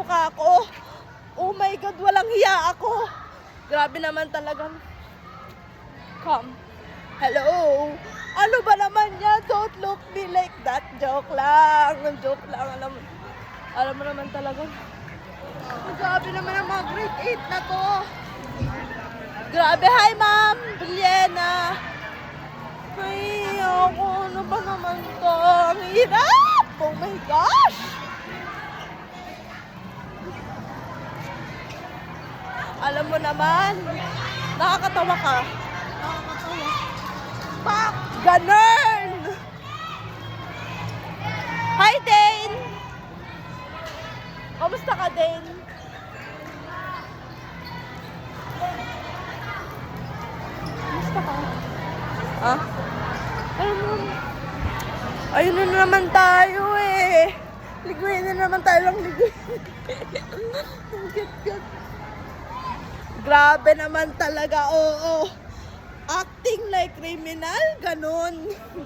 mukha ko. Oh my God, walang hiya ako. Grabe naman talagang. Come. Hello. Ano ba naman yan? Don't look me like that. Joke lang. Joke lang. Alam mo naman talaga. Grabe naman ang mga grade 8 na to. Grabe. Hi, Ma'am. Brianna. Ay, ako. Ano ba naman to? Ang hirap. Oh my gosh. Alam mo naman, nakakatawa ka. Nakakatawa. Pak! Ganun! Hi, Dane! Kamusta ka, Dane? Kamusta ka? Ah? Ayun na naman tayo eh. Liguin na naman tayo lang liguin. Ang cute-cute. Grabe naman talaga, oo. Acting like criminal, ganun.